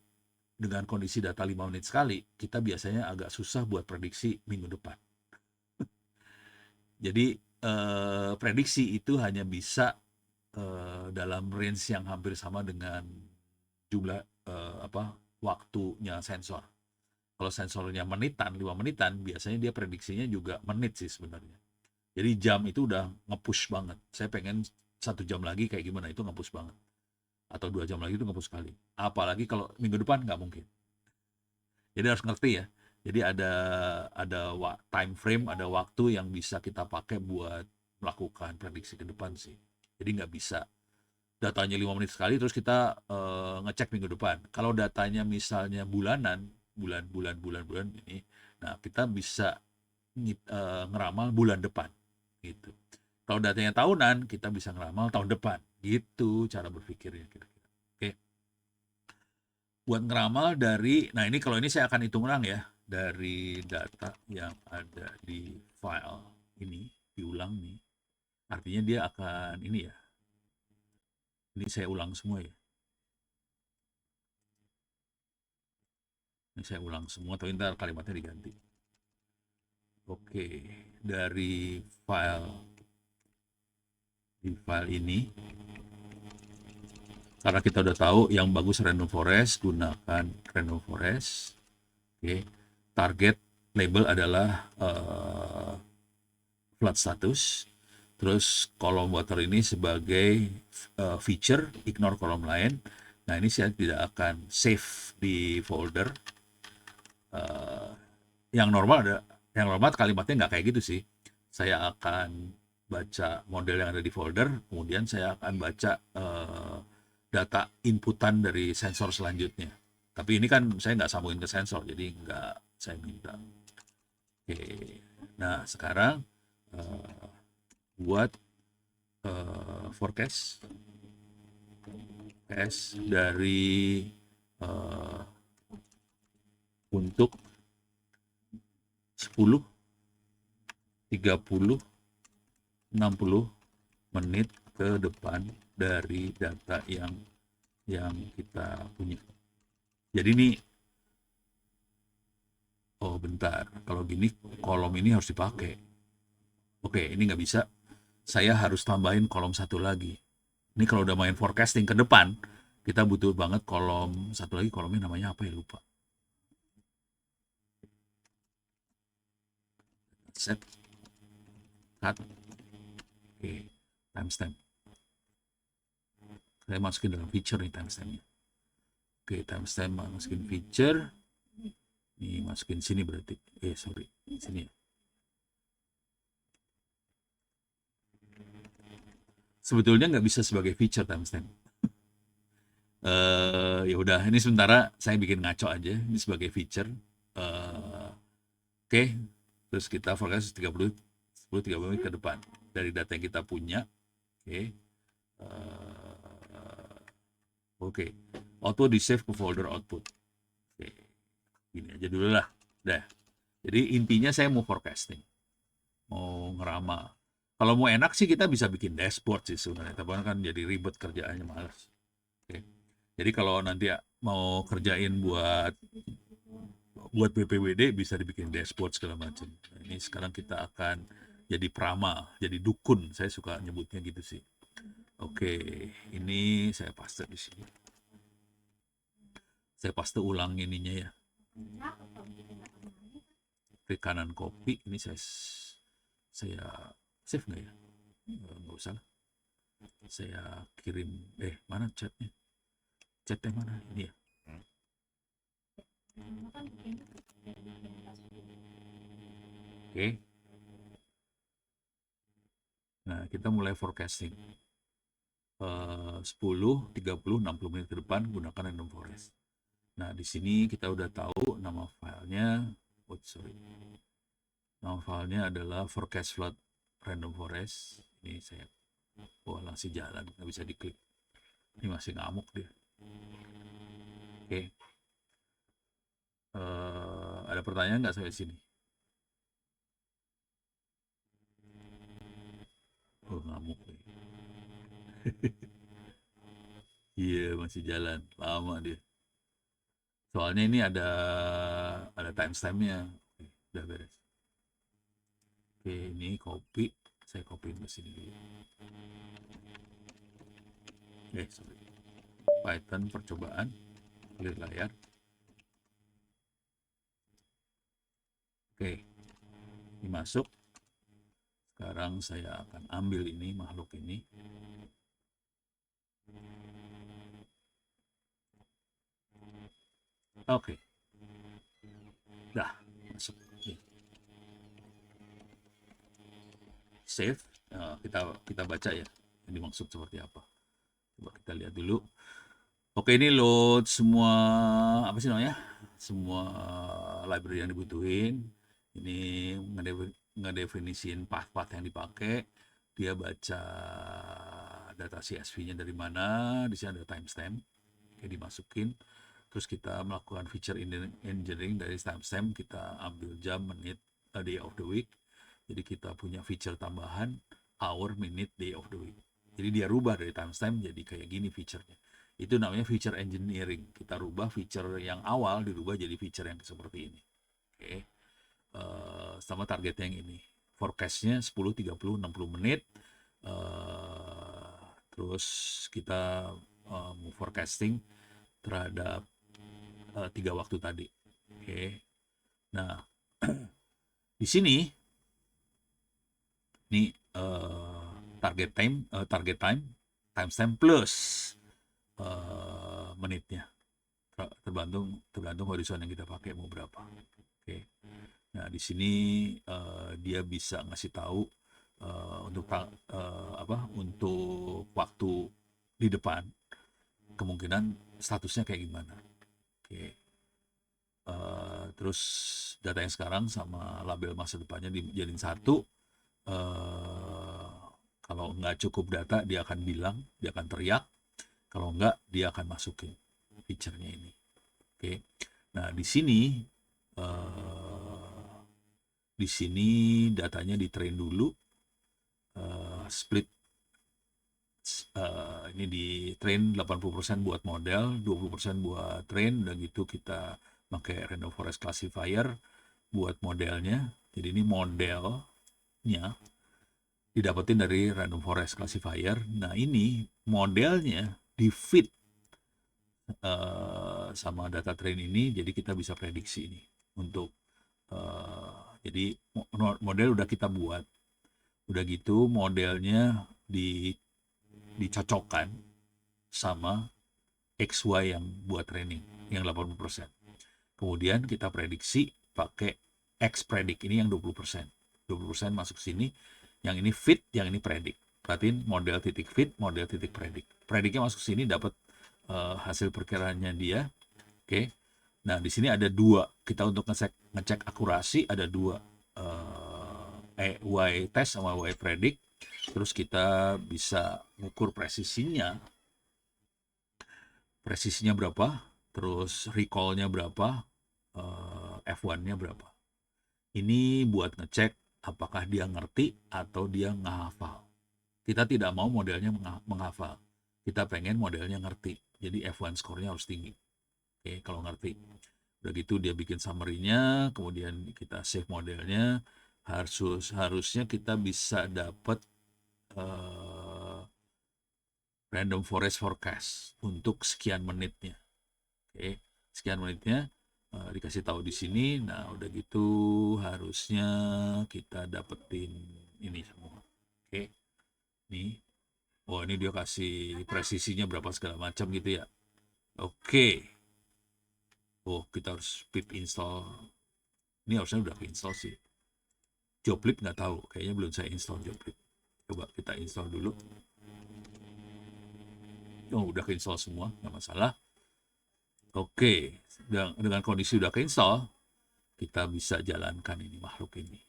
Dengan kondisi data 5 menit sekali, kita biasanya agak susah buat prediksi minggu depan. Jadi prediksi itu hanya bisa dalam range yang hampir sama dengan jumlah waktunya sensor. Kalau sensornya menitan, 5 menitan, biasanya dia prediksinya juga menit sih sebenarnya. Jadi jam itu udah nge-push banget. Saya pengen 1 jam lagi kayak gimana, itu nge-push banget. Atau 2 jam lagi itu nge-push sekali. Apalagi kalau minggu depan nggak mungkin. Jadi harus ngerti ya. Jadi ada time frame, ada waktu yang bisa kita pakai buat melakukan prediksi ke depan sih. Jadi nggak bisa datanya 5 menit sekali terus kita ngecek minggu depan. Kalau datanya misalnya bulanan, bulan ini, nah kita bisa ngeramal bulan depan gitu. Kalau datanya tahunan, kita bisa ngeramal tahun depan. Gitu cara berpikirnya kira-kira. Oke. Buat ngeramal dari, nah ini kalau ini saya akan hitung ulang ya, dari data yang ada di file ini, diulang nih. Artinya dia akan ini ya. Ini saya ulang semua ya. Ini saya ulang semua, tapi ntar kalimatnya diganti. Oke, dari di file ini, karena kita udah tahu yang bagus random forest, gunakan random forest. Oke, target label adalah flood status. Terus kolom water ini sebagai feature, ignore kolom lain. Nah, ini saya tidak akan save di folder. Eh, yang normal ada, yang normal kalimatnya nggak kayak gitu sih. Saya akan baca model yang ada di folder, kemudian saya akan baca data inputan dari sensor selanjutnya. Tapi ini kan saya nggak sambungin ke sensor, jadi nggak saya minta. Oke, nah sekarang eh, buat forecast dari eh, untuk 10, 30, 60 menit ke depan dari data yang kita punya. Jadi ini, oh bentar, kalau gini kolom ini harus dipakai. Oke, ini nggak bisa. Saya harus tambahin kolom satu lagi. Ini kalau udah main forecasting ke depan, kita butuh banget kolom satu lagi. Kolomnya namanya apa ya, lupa. Set, cut, oke, timestamp. Saya masukin dalam feature nih timestampnya. Oke, timestamp masukin feature. Ini masukin sini berarti. Sorry, sini ya. Sebetulnya nggak bisa sebagai feature timestamp. Ya udah, ini sementara saya bikin ngaco aja. Ini sebagai feature. Oke, terus kita forecast 30, 10, 30 menit ke depan dari data yang kita punya. Oke, oke. Auto di save ke folder output. Oke, gini aja dulu lah. Dah. Jadi intinya saya mau forecasting, mau ngeramal. Kalau mau enak sih kita bisa bikin dashboard sih sebenarnya, tapi kan jadi ribet kerjaannya, males. Oke. Jadi kalau nanti mau kerjain buat BPWD bisa dibikin dashboard segala macam. Nah, ini sekarang kita akan jadi prama, jadi dukun. Saya suka nyebutnya gitu sih. Oke, ini saya paste di sini. Saya paste ulang ininya ya. Klik kanan copy. Ini saya save nggak ya? Nggak usah lah. Saya kirim. Mana chatnya? Chatnya mana? Ini ya. Oke. Nah, kita mulai forecasting. 10, 30, 60 menit ke depan gunakan random forest. Nah, di sini kita udah tahu nama filenya. Oh, sorry. Nama filenya adalah forecast flood random forest. Ini saya langsung jalan, nggak bisa diklik. Ini masih ngamuk dia. Oke. Ada pertanyaan nggak sampai sini? Oh, ngamuk. Iya, masih jalan. Lama dia. Soalnya ini ada timestampnya. Udah beres. Oke, ini copy. Saya copy ke sini dulu. Sorry. Python percobaan. Clear layar. Oke. Ini masuk. Sekarang saya akan ambil ini, makhluk ini. Oke. Dah, masuk. Save. Kita baca ya. Yang dimaksud seperti apa. Coba kita lihat dulu. Oke, ini load semua, apa sih namanya? Semua library yang dibutuhin. Ini ngedefinisin path-path yang dipakai. Dia baca data CSV-nya dari mana. Di sini ada timestamp. Oke, dimasukin. Terus kita melakukan feature engineering dari timestamp. Kita ambil jam, menit, day of the week. Jadi kita punya feature tambahan, hour, minute, day of the week. Jadi dia rubah dari timestamp jadi kayak gini feature-nya. Itu namanya feature engineering. Kita rubah feature yang awal dirubah jadi feature yang seperti ini. Oke. Sama targetnya yang ini. Forecast-nya 10, 30, 60 menit. Terus kita mau forecasting terhadap 3 waktu tadi. Oke. Nah, di sini ini target time timestamp plus menitnya, tergantung horizon yang kita pakai mau berapa. Oke. Nah, di sini dia bisa ngasih tahu untuk waktu di depan kemungkinan statusnya kayak gimana. Oke. Terus data yang sekarang sama label masa depannya dijadiin satu. Kalau nggak cukup data, dia akan bilang, dia akan teriak. Kalau nggak, dia akan masukin feature-nya ini. Oke. Nah, di sini datanya di train dulu, split. Ini di train 80% buat model, 20% buat train, dan gitu kita pakai random forest classifier buat modelnya. Jadi ini modelnya didapetin dari random forest classifier. Nah, ini modelnya di fit sama data train ini, jadi kita bisa prediksi ini untuk jadi model udah kita buat, udah gitu modelnya dicocokkan sama XY yang buat training yang 80%. Kemudian kita prediksi pakai X predict ini yang 20%. 20% masuk sini, yang ini fit, yang ini predict. Perhatiin model titik fit, model titik predict. Predictnya masuk sini, dapat hasil perkiraannya dia. Oke. Nah, di sini ada dua. Kita untuk ngecek akurasi ada dua. Y test sama Y predict. Terus kita bisa mengukur presisinya berapa, terus recall-nya berapa, F1-nya berapa. Ini buat ngecek apakah dia ngerti atau dia menghafal. Kita tidak mau modelnya menghafal. Kita pengen modelnya ngerti. Jadi F1 score-nya harus tinggi. Oke, kalau ngerti. Udah gitu dia bikin summary-nya, kemudian kita save modelnya. Harusnya kita bisa dapat random forest forecast untuk sekian menitnya. Oke, sekian menitnya dikasih tahu di sini. Nah, udah gitu harusnya kita dapetin ini semua. Oke, nih. Oh, ini dia kasih presisinya berapa segala macam gitu ya. Oke. Oh, kita harus pip install. Ini harusnya udah install sih. Joblib nggak tahu, kayaknya belum saya install Joblib. Coba kita install dulu. Oh, udah install semua, nggak masalah. Oke, dengan kondisi udah install, kita bisa jalankan ini makhluk ini.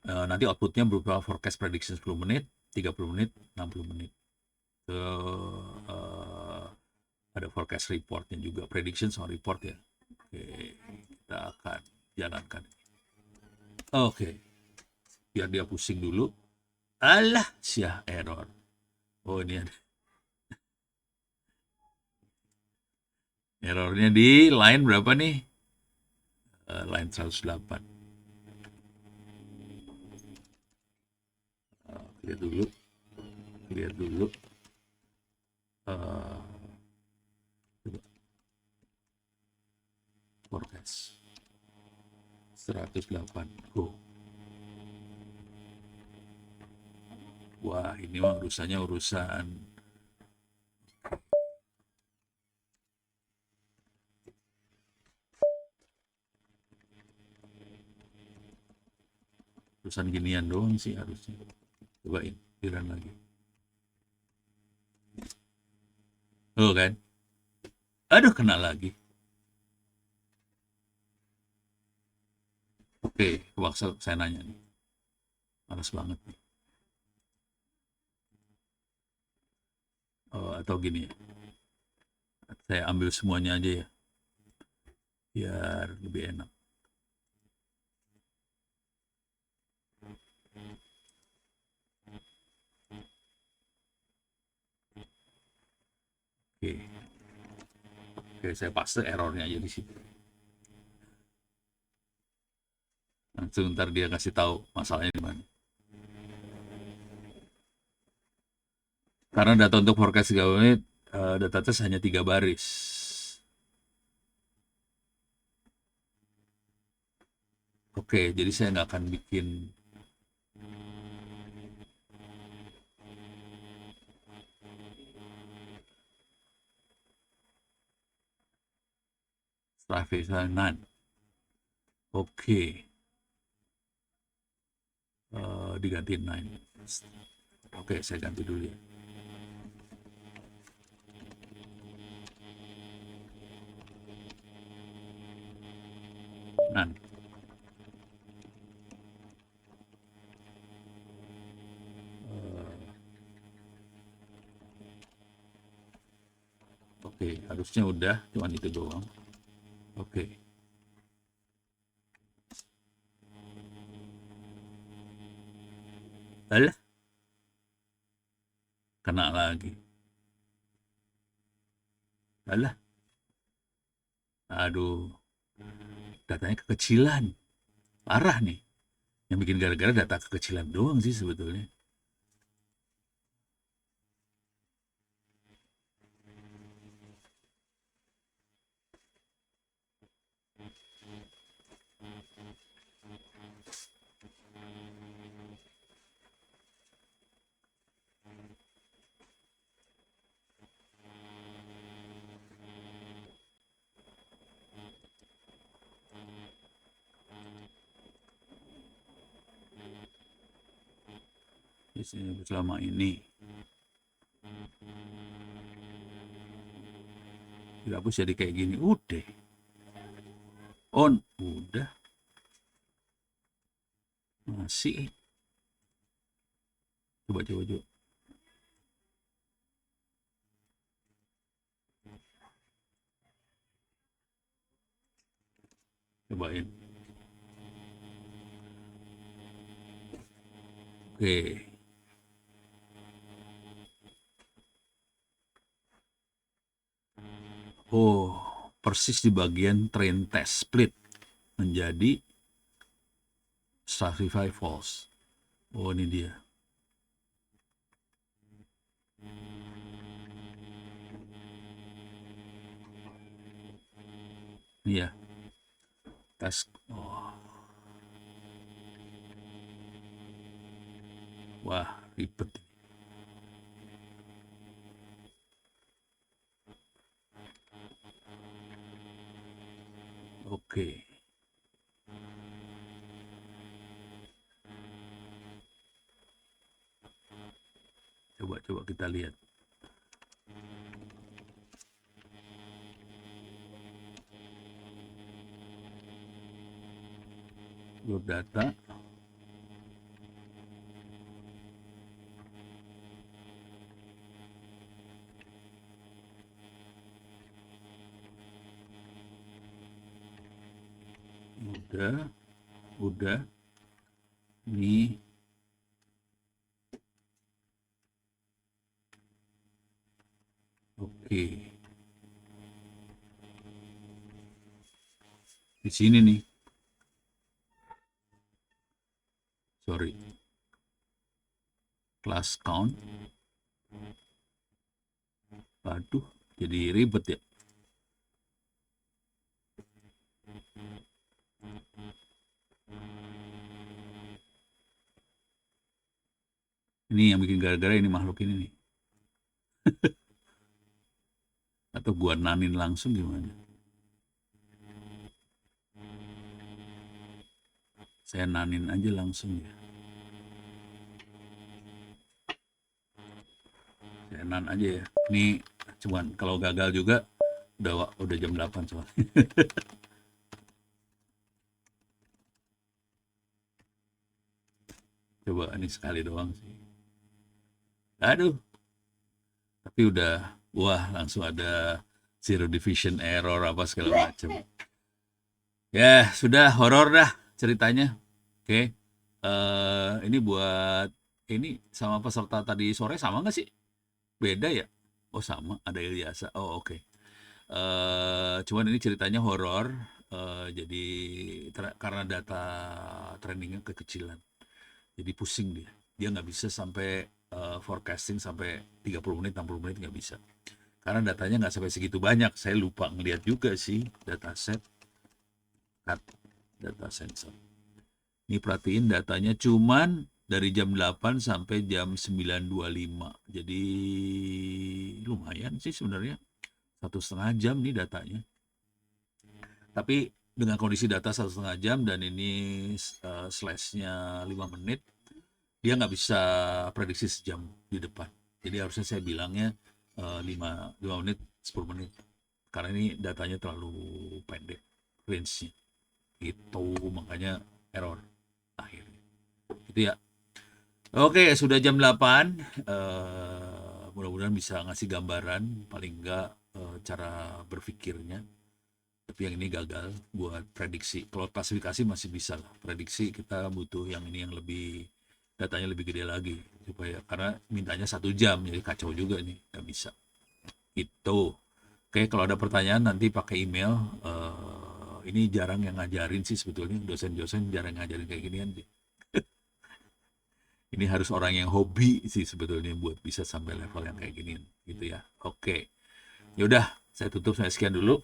Nanti outputnya berupa forecast prediction 10 menit, 30 menit, 60 menit. Ada forecast reportnya juga, prediction sama report ya. Oke, kita akan jalankan. Oke, biar dia pusing dulu. Alah, syah error. Oh, ini ada. Errornya di line berapa nih? Line 108. Lihat dulu. Forecast 108. Wah, ini mah urusan ginian doang sih harusnya. Cobain, run lagi. Oh kan? Aduh, kena lagi. Oke, kebaksa saya nanya nih. Males banget nih. Oh, atau gini ya. Saya ambil semuanya aja ya. Biar lebih enak. Oke, saya paste errornya aja di situ. Langsung ntar dia kasih tahu masalahnya di mana. Karena data untuk forecast 3 menit, data test hanya 3 baris. Oke, jadi saya nggak akan bikin traffic none. Oke, diganti 9. Oke, saya ganti dulu ya. None. Oke, harusnya udah, cuman itu doang. Oke. Alah, kena lagi. Alah, aduh, datanya kekecilan. Parah nih. Yang bikin gara-gara data kekecilan doang sih sebetulnya. Selama ini dihapus jadi kayak gini. Udah. On. Udah. Masih. Coba, coba, coba. Cobain. Oke. Oh, persis di bagian train test split menjadi Shopify false. Oh, ini dia. Iya. Tes. Oh. Wah, ribet. Oke. Coba kita lihat. Load data. Udah. Nih. Oke. Di sini nih. Sorry. Class count. Aduh, jadi ribet ya. Ini yang bikin gara-gara ini makhluk ini nih. Atau gua nanin langsung gimana? Saya nanin aja langsung ya. Saya nan aja ya. Ini cuman kalau gagal juga udah jam 8 soalnya. Coba ini sekali doang sih. Aduh. Tapi udah wah langsung ada zero division error apa segala macam. Ya, sudah horor dah ceritanya. Oke. Ini buat ini sama peserta tadi sore sama nggak sih? Beda ya? Oh sama, ada Ilyasa. Oh oke. Cuman ini ceritanya horor. Jadi karena data trainingnya kekecilan. Jadi pusing dia. Dia nggak bisa sampai forecasting sampai 30 menit, 60 menit nggak bisa. Karena datanya nggak sampai segitu banyak. Saya lupa ngeliat juga sih data set. Cut data sensor. Ini perhatiin datanya cuman dari jam 8 sampai jam 9.25. Jadi lumayan sih sebenarnya. 1,5 jam nih datanya. Tapi dengan kondisi data 1,5 jam dan ini slash-nya 5 menit, dia nggak bisa prediksi sejam di depan. Jadi harusnya saya bilangnya 5 menit, 10 menit. Karena ini datanya terlalu pendek range-nya. Itu makanya error akhirnya. Itu ya. Oke, sudah jam 8. Mudah-mudahan bisa ngasih gambaran paling nggak cara berpikirnya. Tapi yang ini gagal buat prediksi. Kalau klasifikasi masih bisa lah. Prediksi kita butuh yang ini yang lebih datanya lebih gede lagi supaya karena mintanya 1 jam jadi kacau juga nih nggak bisa. Itu. Oke, kalau ada pertanyaan nanti pakai email. Ini jarang yang ngajarin sih sebetulnya, dosen-dosen jarang ngajarin kayak ginian sih. Ini harus orang yang hobi sih sebetulnya buat bisa sampai level yang kayak ginian gitu ya. Oke. Yaudah, saya tutup, saya sekian dulu.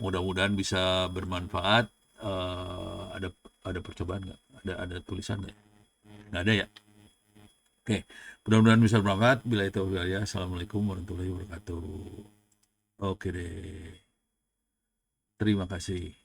Mudah-mudahan bisa bermanfaat. Ada percobaan nggak? Ada tulisan nggak? Nggak ada ya? Oke, mudah-mudahan bisa bermanfaat. Bila itu ya, assalamualaikum warahmatullahi wabarakatuh. Oke deh, terima kasih.